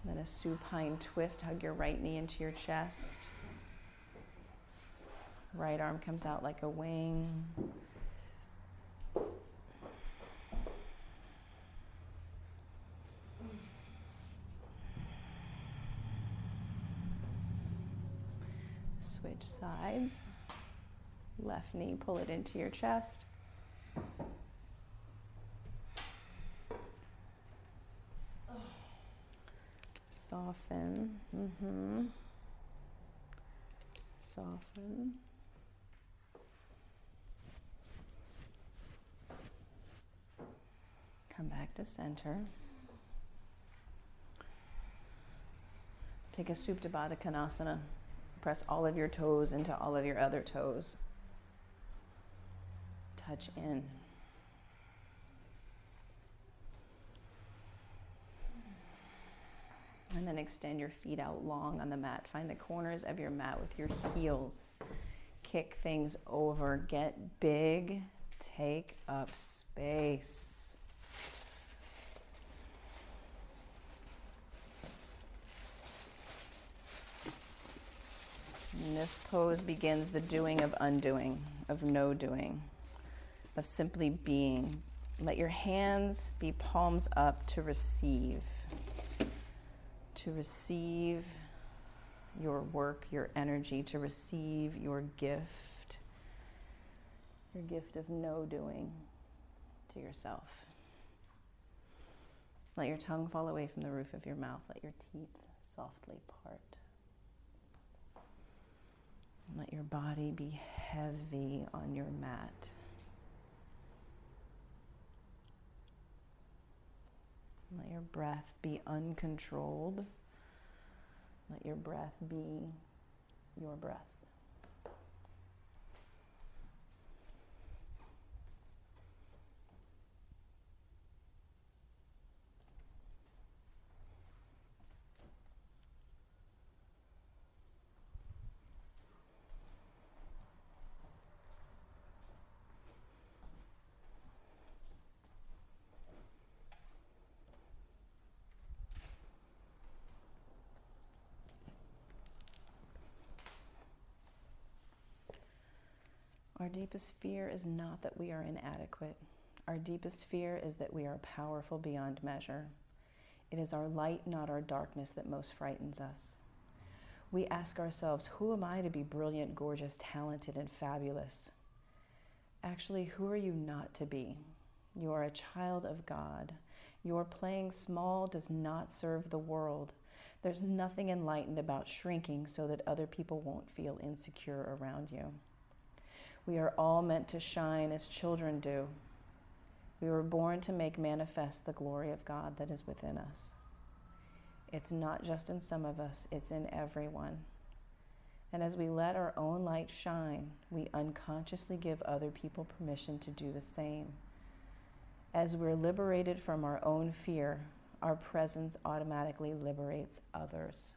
Then a supine twist, hug your right knee into your chest. Right arm comes out like a wing. Switch sides. Left knee, pull it into your chest. Soften. Soften. Come back to center. Take a Supta Baddha Konasana. Press all of your toes into all of your other toes. Touch in. And then extend your feet out long on the mat. Find the corners of your mat with your heels. Kick things over. Get big. Take up space. And this pose begins the doing of undoing, of no doing, of simply being. Let your hands be palms up to receive. To receive your work, your energy, to receive your gift of no doing to yourself. Let your tongue fall away from the roof of your mouth. Let your teeth softly part. Let your body be heavy on your mat. Let your breath be uncontrolled. Let your breath be your breath. Our deepest fear is not that we are inadequate. Our deepest fear is that we are powerful beyond measure. It is our light, not our darkness, that most frightens us. We ask ourselves, who am I to be brilliant, gorgeous, talented, and fabulous? Actually, who are you not to be? You are a child of God. Your playing small does not serve the world. There's nothing enlightened about shrinking so that other people won't feel insecure around you. We are all meant to shine as children do. We were born to make manifest the glory of God that is within us. It's not just in some of us, it's in everyone. And as we let our own light shine, we unconsciously give other people permission to do the same. As we're liberated from our own fear, our presence automatically liberates others.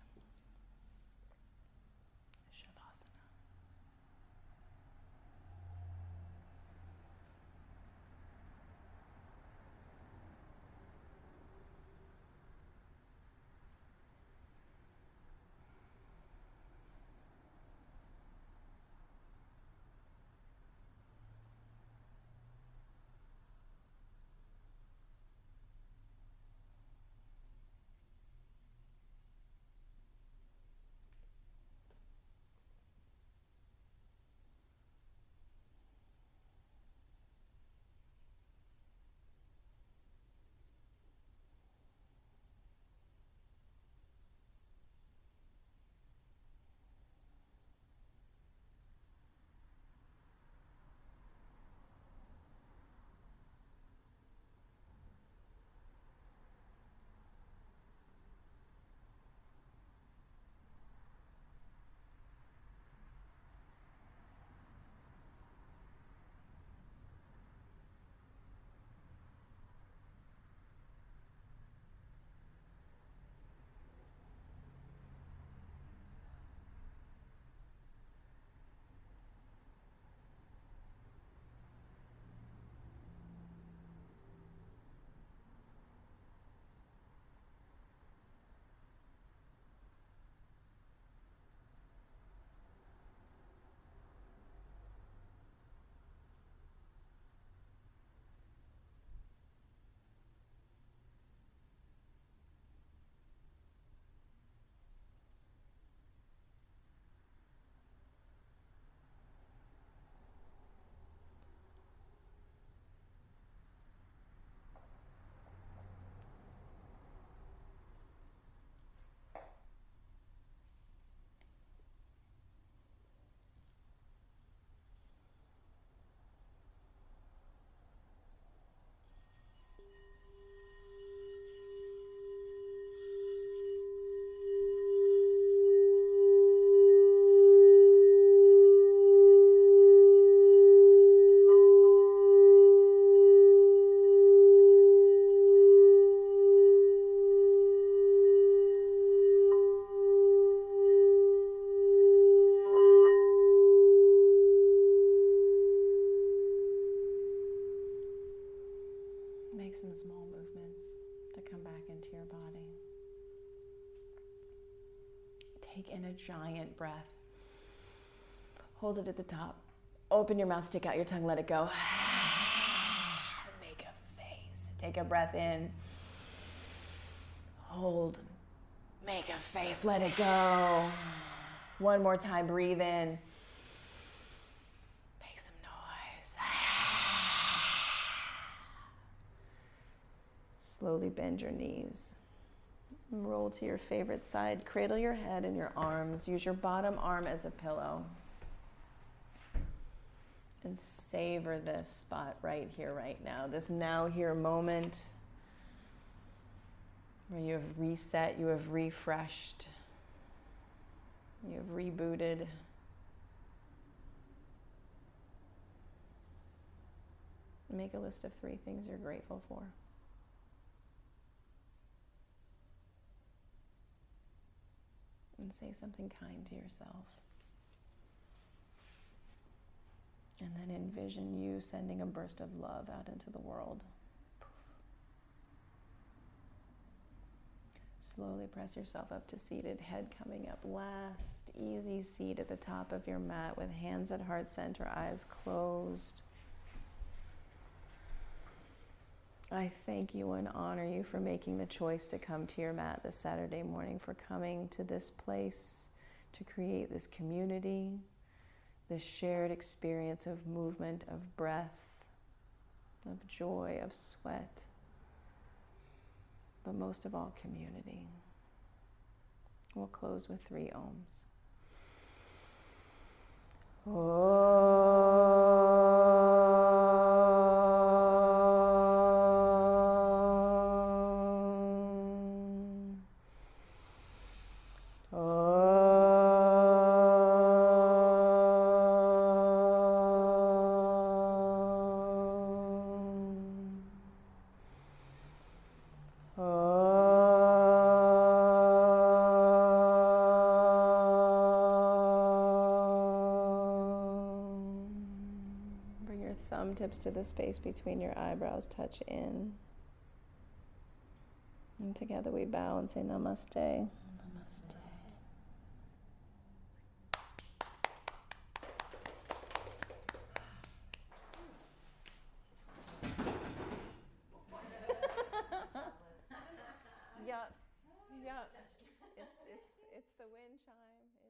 Nice and small movements to come back into your body. Take in a giant breath. Hold it at the top. Open your mouth, stick out your tongue, let it go. Make a face. Take a breath in. Hold. Make a face, let it go. One more time, breathe in. Make some noise. Slowly bend your knees. Roll to your favorite side. Cradle your head in your arms. Use your bottom arm as a pillow. And savor this spot right here, right now. This now here moment where you have reset, you have refreshed, you have rebooted. Make a list of 3 things you're grateful for. And say something kind to yourself. And then envision you sending a burst of love out into the world. Slowly press yourself up to seated, head coming up. Last easy seat at the top of your mat with hands at heart center, eyes closed. I thank you and honor you for making the choice to come to your mat this Saturday morning, for coming to this place to create this community, this shared experience of movement, of breath, of joy, of sweat, but most of all, community. We'll close with 3 ohms. Tips to the space between your eyebrows, touch in. And together we bow and say namaste. Namaste. Yeah. It's the wind chime.